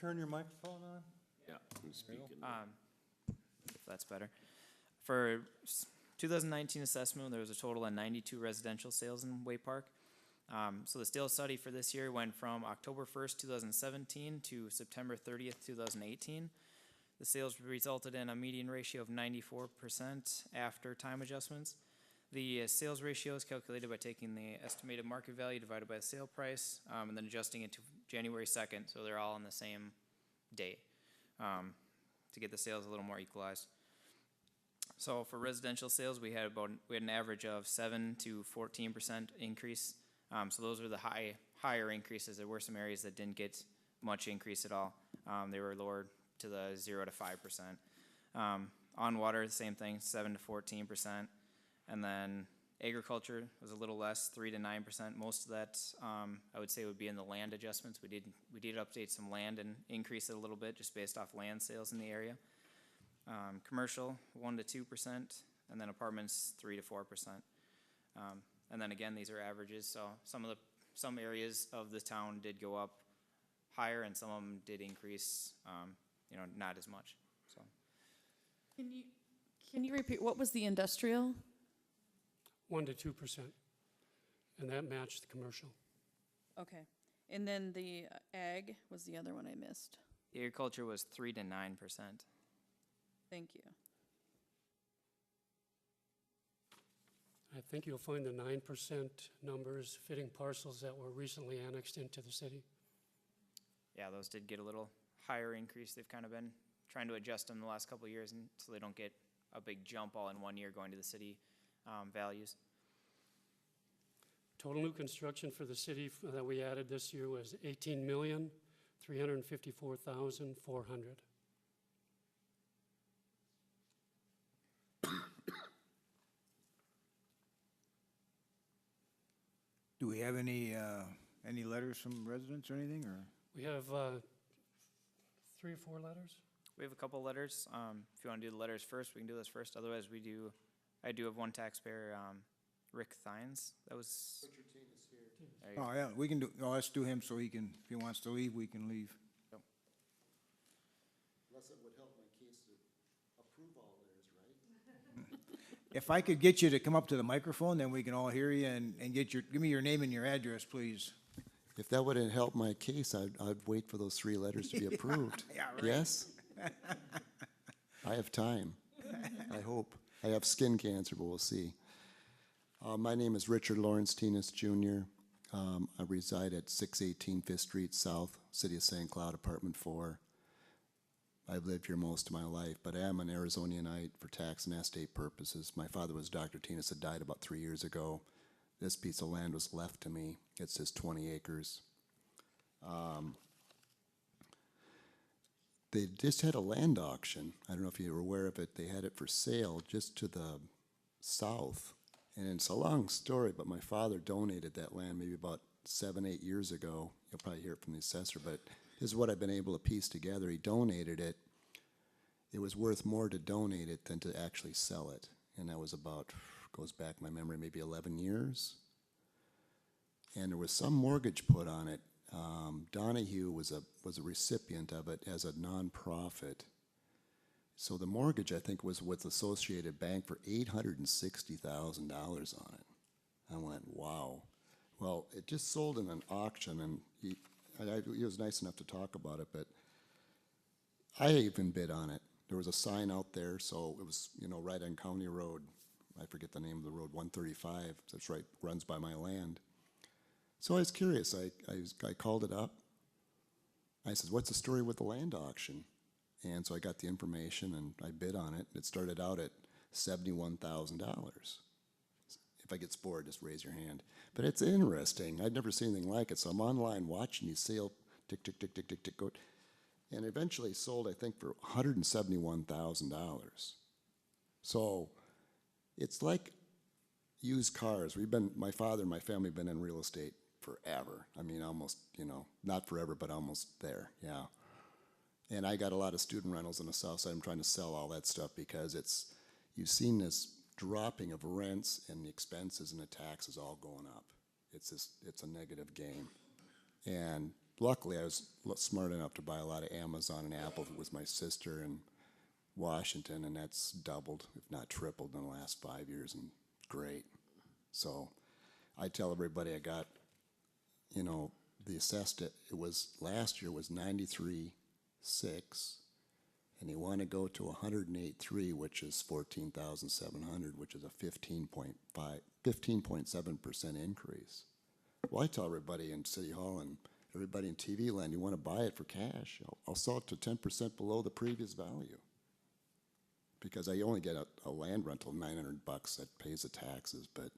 Turn your microphone on. Yeah, I'm speaking. If that's better. For 2019 assessment, there was a total of 92 residential sales in Way Park. So the sales study for this year went from October 1st, 2017 to September 30th, 2018. The sales resulted in a median ratio of 94% after time adjustments. The sales ratio is calculated by taking the estimated market value divided by the sale price, and then adjusting it to January 2nd, so they're all on the same day, to get the sales a little more equalized. So for residential sales, we had an average of 7 to 14% increase. So those are the higher increases. There were some areas that didn't get much increase at all. They were lowered to the 0 to 5%. On water, the same thing, 7 to 14%. And then agriculture was a little less, 3 to 9%. Most of that, I would say, would be in the land adjustments. We did update some land and increase it a little bit just based off land sales in the area. Commercial, 1 to 2%, and then apartments, 3 to 4%. And then again, these are averages, so some areas of the town did go up higher, and some of them did increase, not as much. So. Can you repeat, what was the industrial? 1 to 2%, and that matched the commercial. Okay, and then the ag was the other one I missed. The agriculture was 3 to 9%. Thank you. I think you'll find the 9% numbers fitting parcels that were recently annexed into the city. Yeah, those did get a little higher increase. They've kind of been trying to adjust them the last couple of years, and so they don't get a big jump all in 1 year going to the city values. Total new construction for the city that we added this year was 18,354,400. Do we have any letters from residents or anything, or? We have 3 or 4 letters. We have a couple letters. If you want to do the letters first, we can do this first. Otherwise, I do have one taxpayer, Rick Thines. That was. Richard Teen is here. There you go. Oh, yeah, we can do, let's do him so he can, if he wants to leave, we can leave. Unless it would help my case to approve all theirs, right? If I could get you to come up to the microphone, then we can all hear you and give me your name and your address, please. If that wouldn't help my case, I'd wait for those 3 letters to be approved. Yeah, right. Yes? I have time, I hope. I have skin cancer, but we'll see. My name is Richard Lawrence Tinas Jr. I reside at 618 5th Street South, City of St. Cloud, Apartment 4. I've lived here most of my life, but I am an Arizonianite for tax and estate purposes. My father was Dr. Tinas, had died about 3 years ago. This piece of land was left to me. It's just 20 acres. They just had a land auction. I don't know if you were aware of it. They had it for sale just to the south. And it's a long story, but my father donated that land maybe about 7, 8 years ago. You'll probably hear it from the assessor, but this is what I've been able to piece together. He donated it. It was worth more to donate it than to actually sell it. And that was about, goes back my memory, maybe 11 years. And there was some mortgage put on it. Donahue was a recipient of it as a nonprofit. So the mortgage, I think, was with Associated Bank for $860,000 on it. I went, wow. Well, it just sold in an auction, and he was nice enough to talk about it, but I even bid on it. There was a sign out there, so it was, right on County Road. I forget the name of the road, 135. That's right, runs by my land. So I was curious. I called it up. I said, what's the story with the land auction? And so I got the information and I bid on it. It started out at $71,000. If I get spored, just raise your hand. But it's interesting. I'd never seen anything like it. So I'm online watching these sale tick, tick, tick, tick, tick, tick, go. And eventually sold, I think, for $171,000. So it's like used cars. My father and my family have been in real estate forever. I mean, almost, not forever, but almost there, yeah. And I got a lot of student rentals in the south side. I'm trying to sell all that stuff because you've seen this dropping of rents and the expenses and the taxes all going up. It's a negative game. And luckily I was smart enough to buy a lot of Amazon and Apple with my sister in Washington, and that's doubled, if not tripled, in the last 5 years, and great. So I tell everybody I got, you know, the assessed it was last year was 93.6, and you want to go to 108.3, which is 14,700, which is a 15.7% increase. Well, I tell everybody in City Hall and everybody in TV land, you want to buy it for cash, I'll sell it to 10% below the previous value. Because I only get a land rental, $900 that pays the taxes, but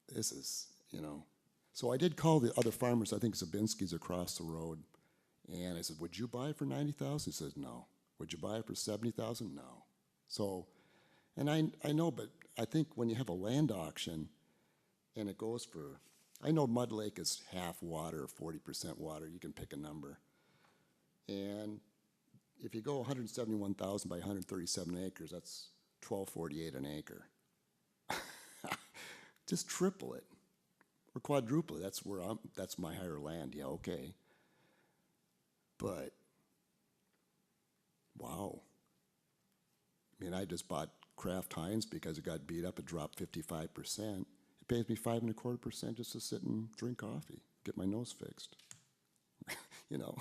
this is, you know. So I did call the other farmers, I think Zabinski's across the road, and I said, would you buy it for 90,000? He says, no. Would you buy it for 70,000? No. So, and I know, but I think when you have a land auction and it goes for, I know Mud Lake is half water, 40% water, you can pick a number. And if you go 171,000 by 137 acres, that's 1248 an acre. Just triple it or quadruple it. That's my higher land. Yeah, okay. But wow. I mean, I just bought Kraft Heinz because it got beat up. It dropped 55%. It pays me 5.25% just to sit and drink coffee, get my nose fixed. You know.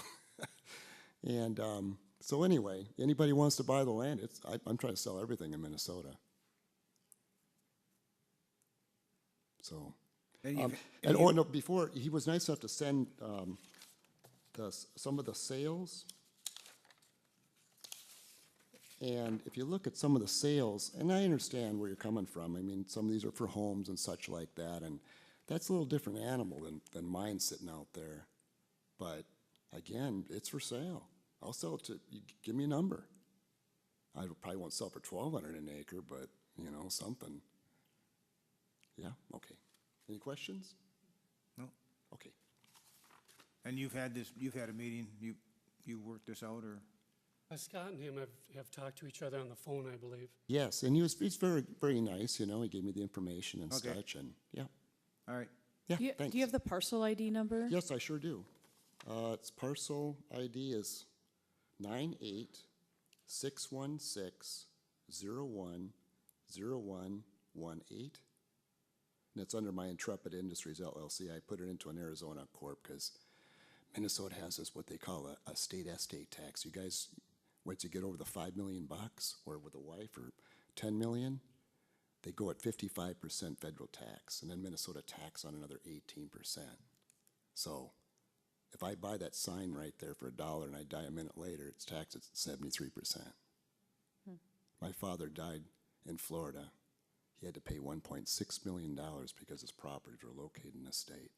And so anyway, anybody wants to buy the land, I'm trying to sell everything in Minnesota. So, before, he was nice enough to send some of the sales. And if you look at some of the sales, and I understand where you're coming from. I mean, some of these are for homes and such like that, and that's a little different animal than mine sitting out there. But again, it's for sale. I'll sell it to you. Give me a number. I probably won't sell for $1,200 an acre, but you know, something. Yeah. Okay. Any questions? No. Okay. And you've had a meeting, you worked this out, or? Scott and him have talked to each other on the phone, I believe. Yes, and he's very, very nice. You know, he gave me the information and Okay. such, and yeah. All right. Yeah. Do Thanks. you have the parcel ID number? Yes, I sure do. Its parcel ID is 98-616-01-0118. And it's under my Intrepid Industries LLC. I put it into an Arizona Corp because Minnesota has this, what they call a state estate tax. You guys, once you get over the $5 million, or with a wife, or 10 million, they go at 55% federal tax, and then Minnesota tax on another 18%. So if I buy that sign right there for $1 and I die a minute later, it's taxed at 73%. My father died in Florida. He had to pay $1.6 million because his properties were located in the state.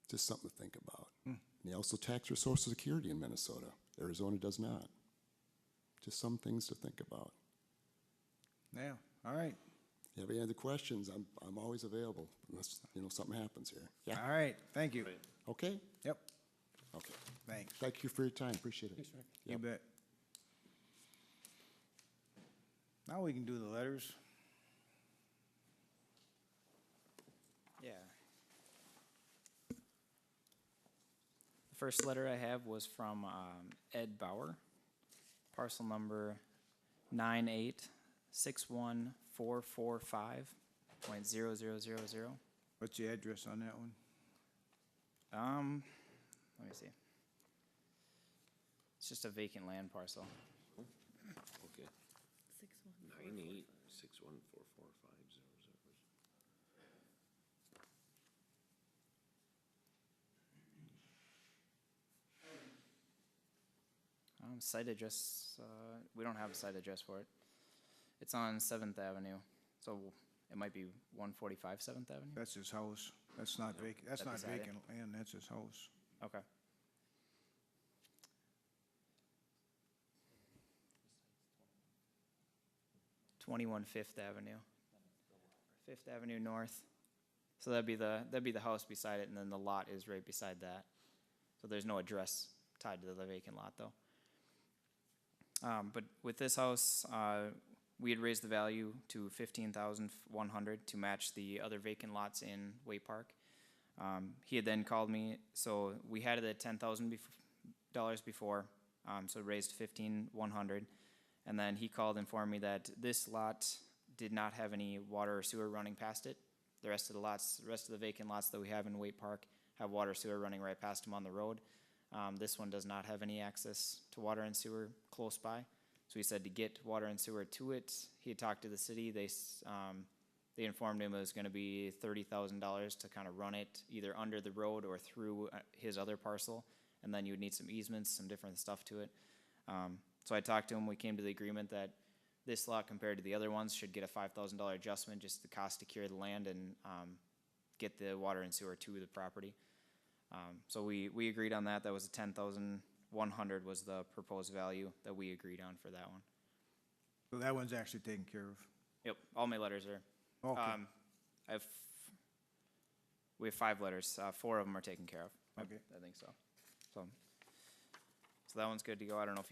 Just something to think about. And they also tax your Social Security in Minnesota. Arizona does not. Just some things to think about. Yeah, all right. If you have any other questions, I'm always available unless, you know, something happens here. Yeah? All right, thank you. Okay? Yep, Okay. thanks. Thank you for your time. Appreciate it. Thanks, Rick. You bet. Now we can do the letters. Yeah. The first letter I have was from Ed Bauer, parcel number 98-61445.0000. What's the address on that one? Let me see. It's just a vacant land parcel. Okay. 98-6144500. Site address, we don't have a site address for it. It's on 7th Avenue, so it might be 145 7th Avenue? That's his house. That's not vacant, that's That not beside it? vacant land, that's his house. Okay. Fifth Avenue. 5th Avenue North. So that'd be the house beside it, and then the lot is right beside that. So there's no address tied to the vacant lot, though. But with this house, we had raised the value to $15,100 to match the other vacant lots in Way Park. He had then called me, so we had it at $10,000 before, so it raised 15,100. And then he called and informed me that this lot did not have any water or sewer running past it. The rest of the vacant lots that we have in Waite Park have water sewer running right past them on the road. This one does not have any access to water and sewer close by. So he said to get water and sewer to it, he had talked to the city. They informed him it was gonna be $30,000 to kind of run it either under the road or through his other parcel. And then you would need some easements, some different stuff to it. So I talked to him, we came to the agreement that this lot compared to the other ones should get a $5,000 adjustment, just the cost to cure the land and, get the water and sewer to the property. So we agreed on that. That was 10,100 was the proposed value that we agreed on for that one. So that one's actually taken care of. Yep, all my letters are. Okay, We have 5 letters. 4 of them are taken care of. Okay. I think so. So that one's good to go. I don't know if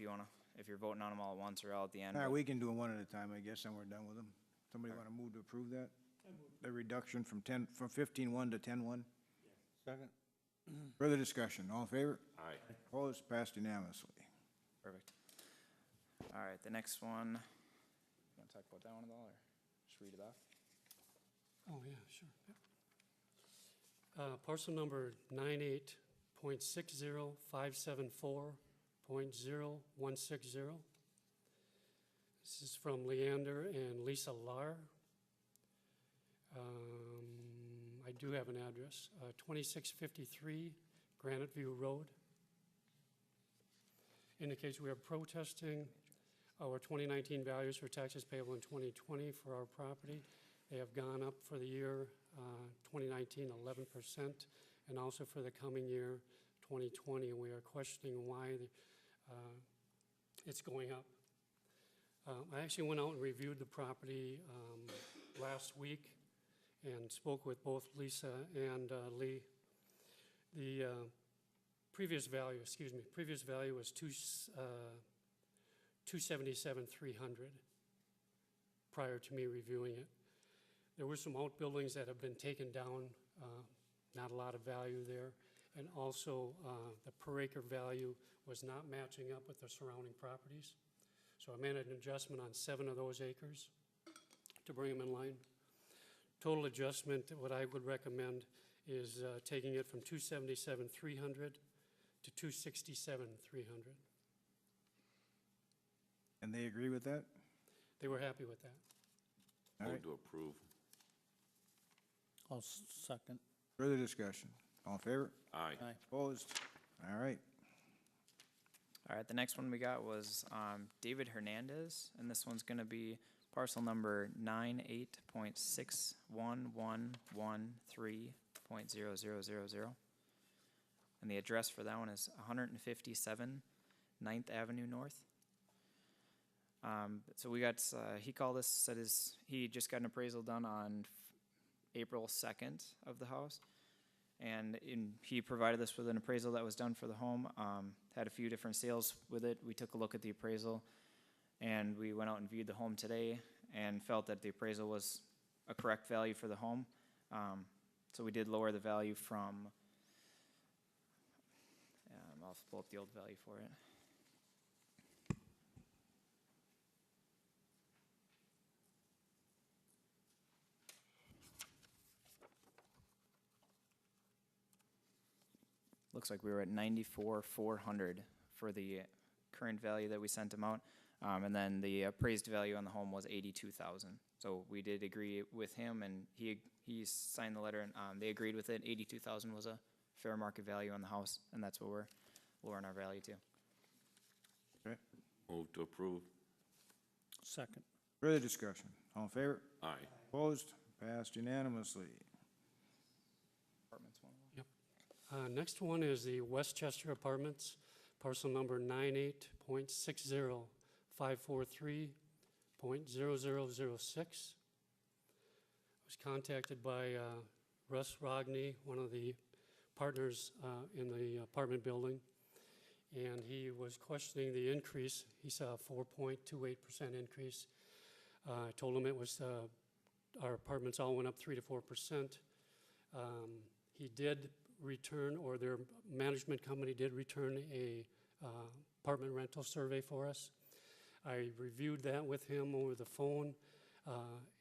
you're voting on them all at once or all at the end. all right, but- we can do them one at a time, I guess, and we're done with them. Somebody wanna move to approve that? The reduction from 15,1 to 10,1? Second. Further discussion, all in favor? Aye. Opposed, passed unanimously. Perfect. All right, the next one, you wanna talk about that one at all, or just read it off? Oh, yeah, sure. Yep. Parcel number 98.60574.0160. This is from Leander and Lisa Lar. I do have an address, 2653 Granite View Road. Indicates we are protesting our 2019 values for taxes payable in 2020 for our property. They have gone up for the year 2019, 11%, and also for the coming year, 2020, and we are questioning why it's going up. I actually went out and reviewed the property last week and spoke with both Lisa and Lee. The previous value was 277,300 prior to me reviewing it. There were some outbuildings that have been taken down, not a lot of value there, and also the per acre value was not matching up with the surrounding properties. So I made an adjustment on 7 of those acres to bring them in line. Total adjustment, what I would recommend is taking it from 277,300 to 267,300. And they agree with that? They were happy with that. All right, Move to approve. I'll second. further discussion, all in favor? Aye. Opposed? All right, All right, the next one we got was David Hernandez, and this one's gonna be parcel number 98.611113.0000. And the address for that one is 157 9th Avenue North. So we got, he called us, said he just got an appraisal done on April 2nd of the house. And he provided us with an appraisal that was done for the home, had a few different sales with it. We took a look at the appraisal, and we went out and viewed the home today and felt that the appraisal was a correct value for the home. So we did lower the value from, I'll pull up the old value for it. Looks like we were at 94,400 for the current value that we sent him out. And then the appraised value on the home was 82,000. So we did agree with him, and he signed the letter, and they agreed with it. 82,000 was a fair market value on the house, and that's what we're lowering our value to. Move to approve. Second. further discussion, all in favor? Aye. Opposed? Passed unanimously. Apartments one. Next one is the Westchester Apartments, parcel number 98.60543.0006. I was contacted by Russ Rogney, one of the partners in the apartment building, and he was questioning the increase. He saw a 4.28% increase. I told him it was, our apartments all went up 3 to 4%. He did return, or their management company did return a apartment rental survey for us. I reviewed that with him over the phone.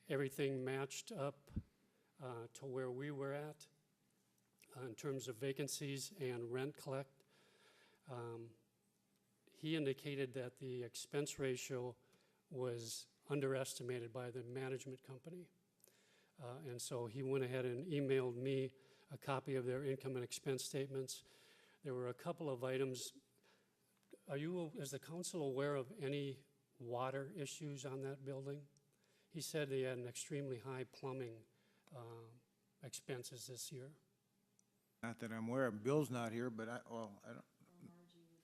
Everything matched up to where we were at in terms of vacancies and rent collect. He indicated that the expense ratio was underestimated by the management company. And so he went ahead and emailed me a copy of their income and expense statements. There were a couple of items. Are you, is the council aware of any water issues on that building? He said they had an extremely high plumbing expenses this year. Not that I'm aware of. Bill's not here, but I don't,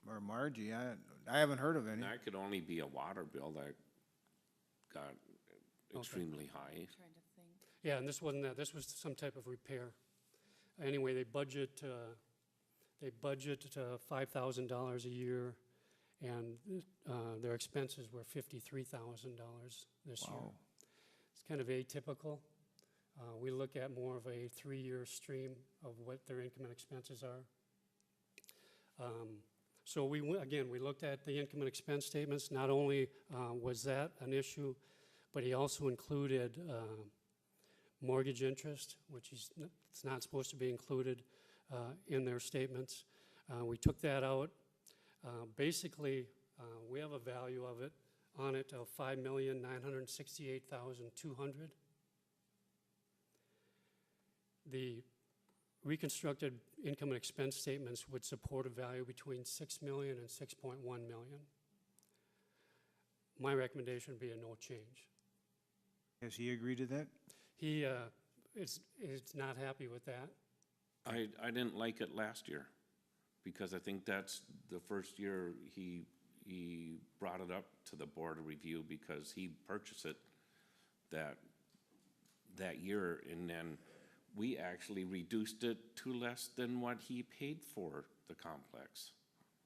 or Margie, I haven't heard of any. And that could only be a water bill that got extremely high. Trying to think. Yeah, and this wasn't that. This was some type of repair. Anyway, they budget $5,000 a year, and their expenses were $53,000 this year. Wow. It's kind of atypical. We look at more of a 3-year stream of what their income and expenses are. So we looked at the income and expense statements. Not only was that an issue, but he also included mortgage interest, which it's not supposed to be included in their statements. We took that out. Basically, we have a value of it on it of $5,968,200. The reconstructed income and expense statements would support a value between $6 million and $6.1 million. My recommendation would be a no change. Has he agreed to that? He is not happy with that. I didn't like it last year, because I think that's the first year he brought it up to the board of review, because he purchased it that year, and then we actually reduced it to less than what he paid for the complex.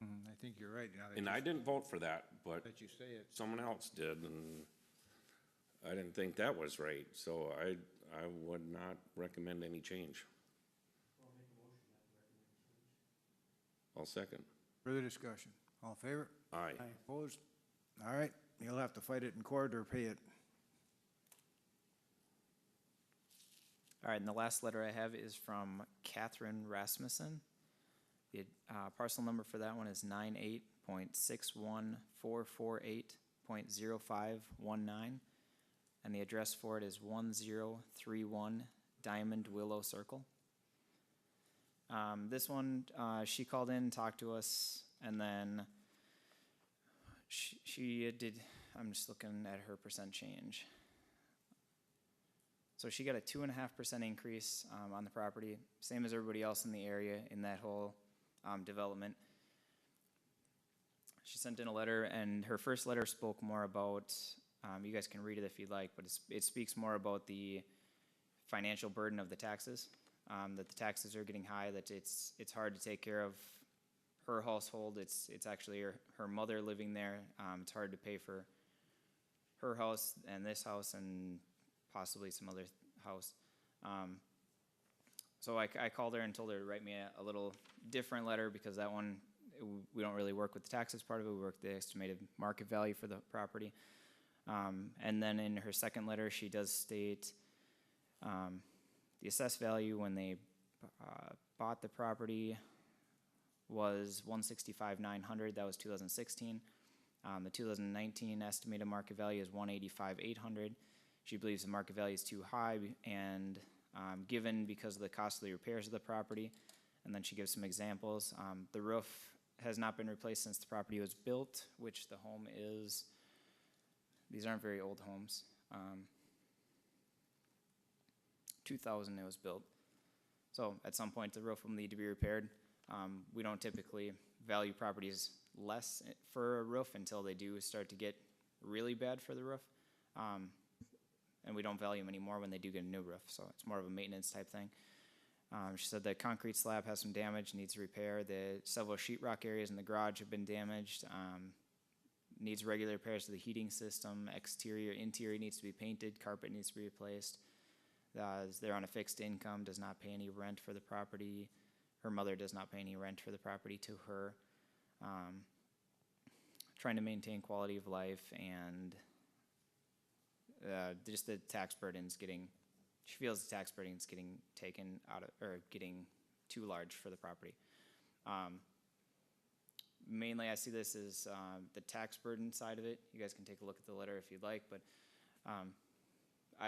I think you're right. Now that And you- I didn't vote for that, but that you say it. someone else did, and I didn't think that was right, so I would not recommend any change. I'll second. Further discussion. All in favor? Aye. Opposed? All right, you'll have to fight it in court or pay it. All right, and the last letter I have is from Catherine Rasmussen. The parcel number for that one is 98.61448.0519, and the address for it is 1031 Diamond Willow Circle. This one, she called in, talked to us, and then she did, I'm just looking at her percent change. So she got a 2.5% increase on the property, same as everybody else in the area in that whole development. She sent in a letter, and her first letter spoke more about, you guys can read it if you'd like, but it speaks more about the financial burden of the taxes, that the taxes are getting high, that it's hard to take care of her household. It's actually her mother living there. It's hard to pay for her house and this house and possibly some other house. So I called her and told her to write me a little different letter, because that one, we don't really work with the taxes part of it. We work the estimated market value for the property. And then in her second letter, she does state the assessed value when they bought the property was $165,900. That was 2016. The 2019 estimated market value is $185,800. She believes the market value is too high, and given because of the cost of the repairs of the property. And then she gives some examples. The roof has not been replaced since the property was built, which the home is, these aren't very old homes. 2000 it was built. So at some point the roof will need to be repaired. We don't typically value properties less for a roof until they do start to get really bad for the roof. And we don't value them anymore when they do get a new roof, so it's more of a maintenance type thing. She said the concrete slab has some damage, needs repair. The several sheetrock areas in the garage have been damaged. Needs regular repairs to the heating system. Exterior, interior needs to be painted. Carpet needs to be replaced. They're on a fixed income, does not pay any rent for the property. Her mother does not pay any rent for the property to her. Trying to maintain quality of life, and just the tax burden's getting, she feels the tax burden's getting taken out of, or getting too large for the property. Mainly I see this as the tax burden side of it. You guys can take a look at the letter if you'd like, but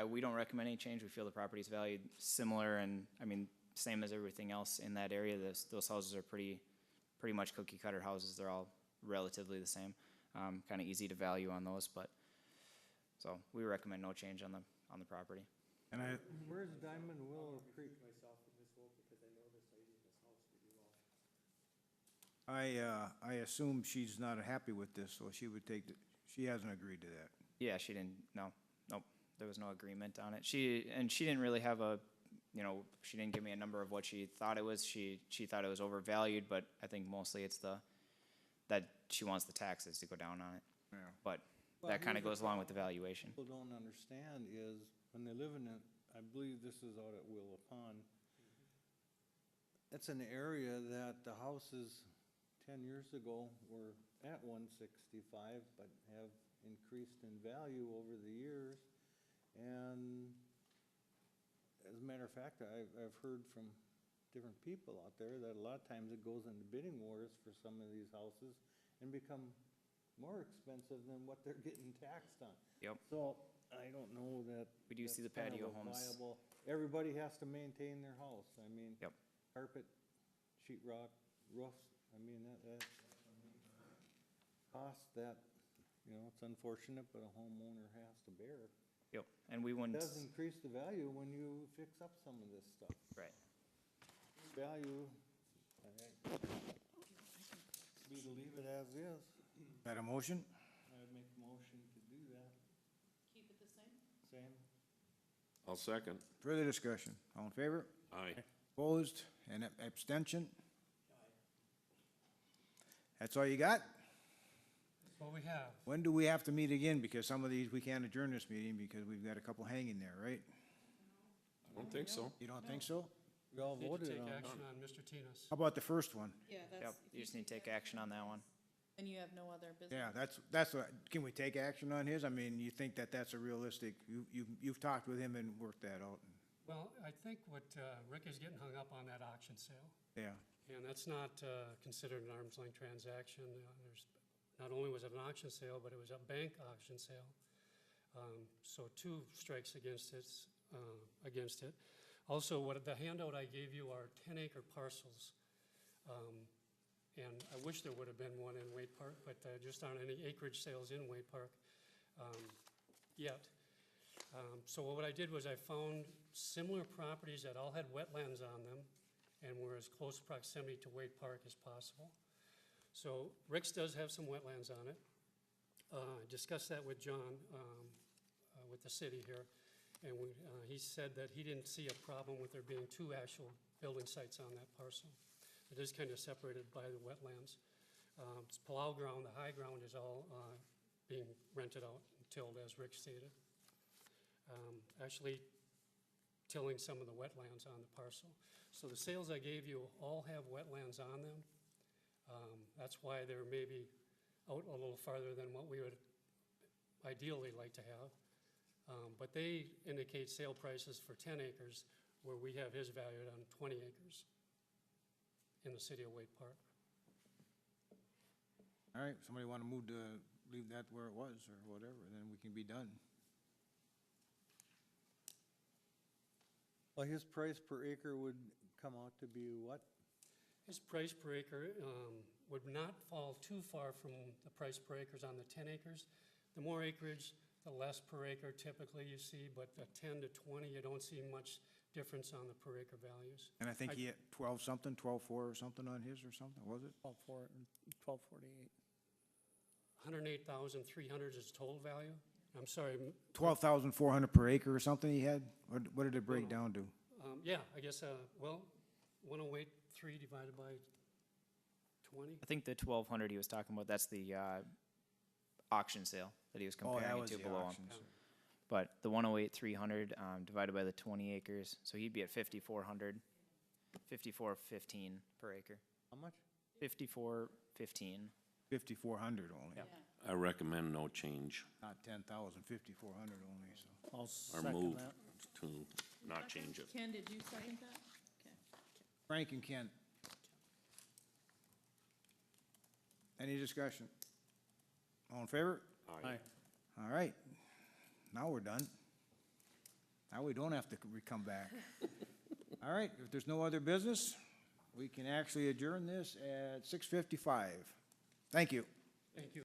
we don't recommend any change. We feel the property's valued similar, and I mean, same as everything else in that area. Those houses are pretty much cookie cutter houses. They're all relatively the same. Kind of easy to value on those, but so we recommend no change on the property. And Where's Diamond Willow Creek? I assume she's not happy with this, so she would take, she hasn't agreed to that. Yeah, she didn't, nope, there was no agreement on it. She didn't really have she didn't give me a number of what she thought it was. She thought it was overvalued, but I think mostly it's that she wants the taxes to go down on it. Yeah. But Well, that kind of here's goes along with the valuation. People don't understand is when they live in it, I believe this is out at Willow Pond. It's an area that the houses 10 years ago were at 165, but have increased in value over the years. And as a matter of fact, I've heard from different people out there that a lot of times it goes into bidding wars for some of these houses and become more expensive than what they're getting taxed on. Yep. So I don't know that. We do see the that's kind patio of a homes. viable- Everybody has to maintain their house. I mean. Yep. Carpet, sheetrock, roofs, I mean, that cost that, it's unfortunate, but a homeowner has to bear. Yep, and we It wouldn't, does increase the value when you fix up some of this stuff. right. Value, be to leave it as is. Got a motion? I'd make a motion to do that. Keep it the same? Same. I'll second. Further discussion? All in favor? Aye. Opposed? And abstention? That's all you got? That's what we have. When do we have to meet again? Because some of these, we can't adjourn this meeting because we've got a couple hanging there, right? I don't think so. You don't think so? We all Need to voted take on it. action on Mr. Tinas. How about the first one? Yeah, Yep, that's. you just need to take action on that one. And you have no other business? Yeah, that's what, can we take action on his? I mean, you think that that's a realistic, you've talked with him and worked that out? Well, I think what Rick is getting hung up on that auction sale. Yeah, And that's not considered an arm's length transaction. Not only was it an auction sale, but it was a bank auction sale. So two strikes against it. Also, the handout I gave you are 10-acre parcels. And I wish there would have been one in Wade Park, but just aren't any acreage sales in Wade Park yet. So what I did was I found similar properties that all had wetlands on them and were as close proximity to Wade Park as possible. So Rick's does have some wetlands on it. I discussed that with John, with the city here, and he said that he didn't see a problem with there being two actual building sites on that parcel. It is kind of separated by the wetlands. It's plow ground, the high ground is all being rented out and tilled, as Rick stated. Actually tilling some of the wetlands on the parcel. So the sales I gave you all have wetlands on them. That's why they're maybe out a little farther than what we would ideally like to have. But they indicate sale prices for 10 acres, where we have his valued on 20 acres in the city of Wade Park. all right, somebody want to move to, leave that where it was or whatever, then we can be done. Well, his price per acre would come out to be what? His price per acre would not fall too far from the price per acres on the 10 acres. The more acreage, the less per acre typically you see, but the 10 to 20, you don't see much difference on the per acre values. And I think he had 12-something, 12.4 or something on his or something, was it? 1248. 108,300 is total value. I'm sorry, 12,400 per acre or something he had? What did it break down to? yeah, I guess, 108.3 divided by 20. I think the 1,200 he was talking about, that's the auction sale that he was comparing it to below him. But the 108,300, divided by the 20 acres, so he'd be at 5,400, 5415 per acre, How much? 5415. 5,400 only, I recommend no change not 10,000, 5,400 only, so. I'll or second move that. to not change it. Ken, did you second that? Okay. Frank and Ken. Any discussion? All in favor? Aye. All right, now we're done. Now we don't have to come back. All right, if there's no other business, we can actually adjourn this at 6:55. Thank you. Thank you.